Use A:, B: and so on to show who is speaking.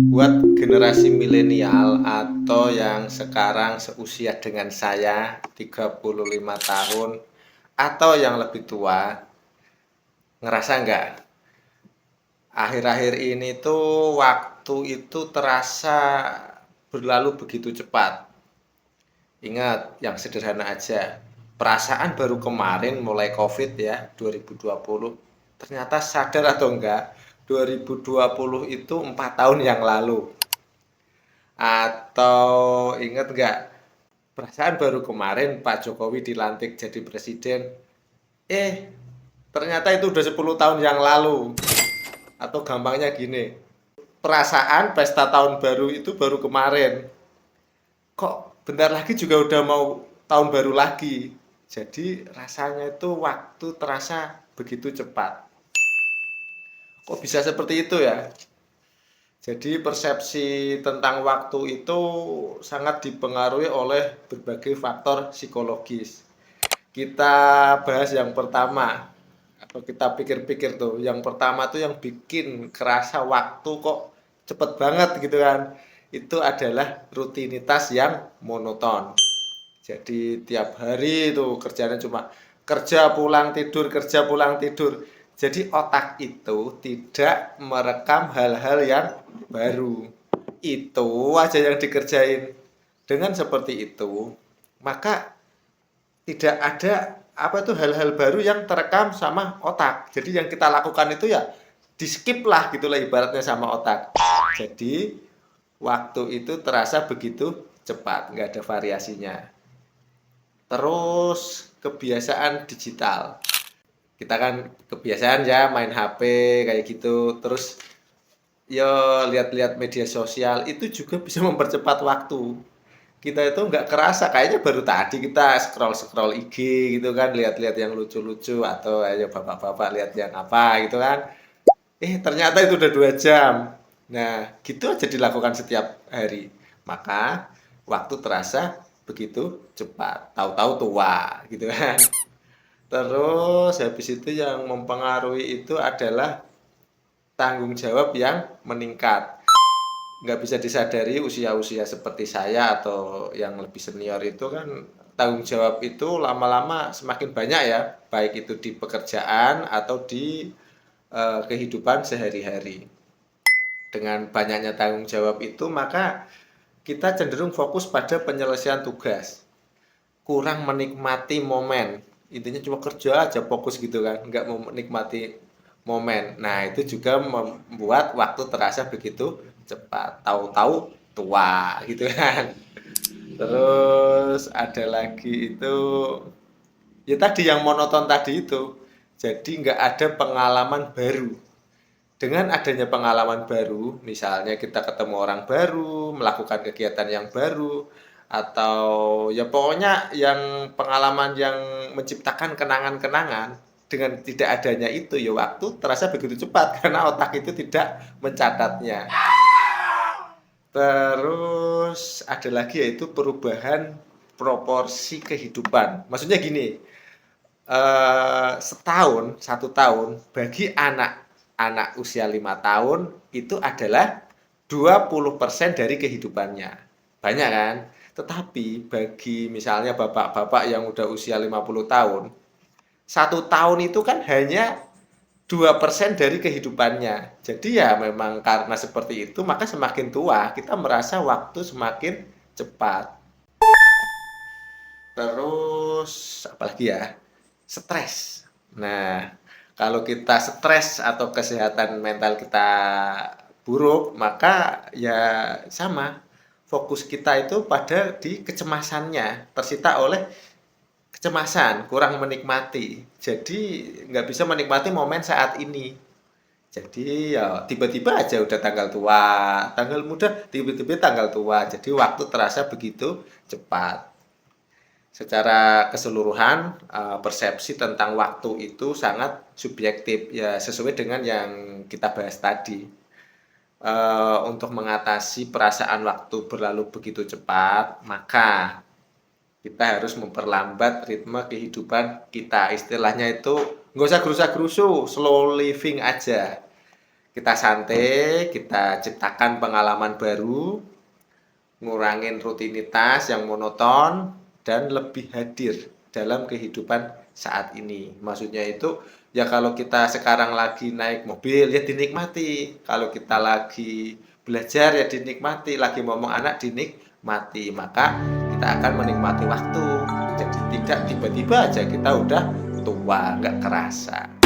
A: Buat generasi milenial atau yang sekarang seusia dengan saya 35 tahun atau yang lebih tua, ngerasa nggak? Akhir-akhir ini tuh waktu itu terasa berlalu begitu cepat. Ingat, yang sederhana aja. Perasaan baru kemarin mulai COVID ya, 2020. Ternyata sadar atau enggak, 2020 itu 4 tahun yang lalu. Atau ingat nggak, perasaan baru kemarin Pak Jokowi dilantik jadi presiden. Eh, ternyata itu udah 10 tahun yang lalu. Atau gampangnya gini, perasaan pesta tahun baru itu baru kemarin. Kok bentar lagi juga udah mau tahun baru lagi. Jadi rasanya itu waktu terasa begitu cepat. Kok bisa seperti itu ya? Jadi persepsi tentang waktu itu sangat dipengaruhi oleh berbagai faktor psikologis. Kita bahas yang pertama, atau kita pikir-pikir tuh. Yang pertama tuh yang bikin kerasa waktu kok cepet banget gitu kan. Itu adalah rutinitas yang monoton. Jadi tiap hari itu kerjanya cuma kerja pulang tidur, kerja pulang tidur. Jadi otak itu tidak merekam hal-hal yang baru. Itu aja yang dikerjain. Dengan seperti itu, maka tidak ada apa tuh hal-hal baru yang terekam sama otak. Jadi yang kita lakukan itu ya di skip lah gitulah ibaratnya sama otak. Jadi waktu itu terasa begitu cepat, nggak ada variasinya. Terus kebiasaan digital. Kita kan kebiasaan ya main HP kayak gitu. Terus ya lihat-lihat media sosial itu juga bisa mempercepat waktu. Kita itu nggak kerasa, kayaknya baru tadi kita scroll-scroll IG gitu kan, lihat-lihat yang lucu-lucu atau ayo bapak-bapak lihat yang apa gitu kan. Ternyata itu udah 2 jam. Nah, gitu aja dilakukan setiap hari. Maka waktu terasa begitu cepat. Tahu-tahu tua gitu kan. Terus habis itu yang mempengaruhi itu adalah tanggung jawab yang meningkat. Nggak bisa disadari usia-usia seperti saya atau yang lebih senior itu kan tanggung jawab itu lama-lama semakin banyak ya, baik itu di pekerjaan atau di kehidupan sehari-hari. Dengan banyaknya tanggung jawab itu, maka kita cenderung fokus pada penyelesaian tugas, kurang menikmati momen. Intinya cuma kerja aja fokus gitu kan, nggak mau menikmati momen. Nah, itu juga membuat waktu terasa begitu cepat. Tahu-tahu tua gitu kan. Terus ada lagi itu ya tadi yang monoton tadi itu. Jadi nggak ada pengalaman baru. Dengan adanya pengalaman baru, misalnya kita ketemu orang baru, melakukan kegiatan yang baru, atau ya pokoknya yang pengalaman yang menciptakan kenangan-kenangan, dengan tidak adanya itu ya waktu terasa begitu cepat karena otak itu tidak mencatatnya. Terus ada lagi yaitu perubahan proporsi kehidupan. Maksudnya gini, setahun, 1 tahun bagi anak usia 5 tahun itu adalah 20% dari kehidupannya. Banyak kan? Tetapi bagi misalnya bapak-bapak yang udah usia 50 tahun, 1 tahun itu kan hanya 2% dari kehidupannya. Jadi ya memang karena seperti itu, maka semakin tua kita merasa waktu semakin cepat. Terus apalagi ya? Stres. Nah, kalau kita stres atau kesehatan mental kita buruk, maka ya sama. Fokus kita itu pada di kecemasannya, tersita oleh kecemasan, kurang menikmati. Jadi nggak bisa menikmati momen saat ini. Jadi ya tiba-tiba aja udah tanggal tua, tanggal muda tiba-tiba tanggal tua. Jadi waktu terasa begitu cepat. Secara keseluruhan, persepsi tentang waktu itu sangat subjektif, ya sesuai dengan yang kita bahas tadi. Untuk mengatasi perasaan waktu berlalu begitu cepat, maka kita harus memperlambat ritme kehidupan kita. Istilahnya itu nggak usah gerusa-gerusu, slow living aja. Kita santai, kita ciptakan pengalaman baru, ngurangin rutinitas yang monoton, dan lebih hadir dalam kehidupan saat ini. Maksudnya itu, ya kalau kita sekarang lagi naik mobil, ya dinikmati. Kalau kita lagi belajar, ya dinikmati. Lagi ngomong anak, dinikmati. Maka kita akan menikmati waktu. Jadi tidak tiba-tiba aja kita udah tua, nggak kerasa.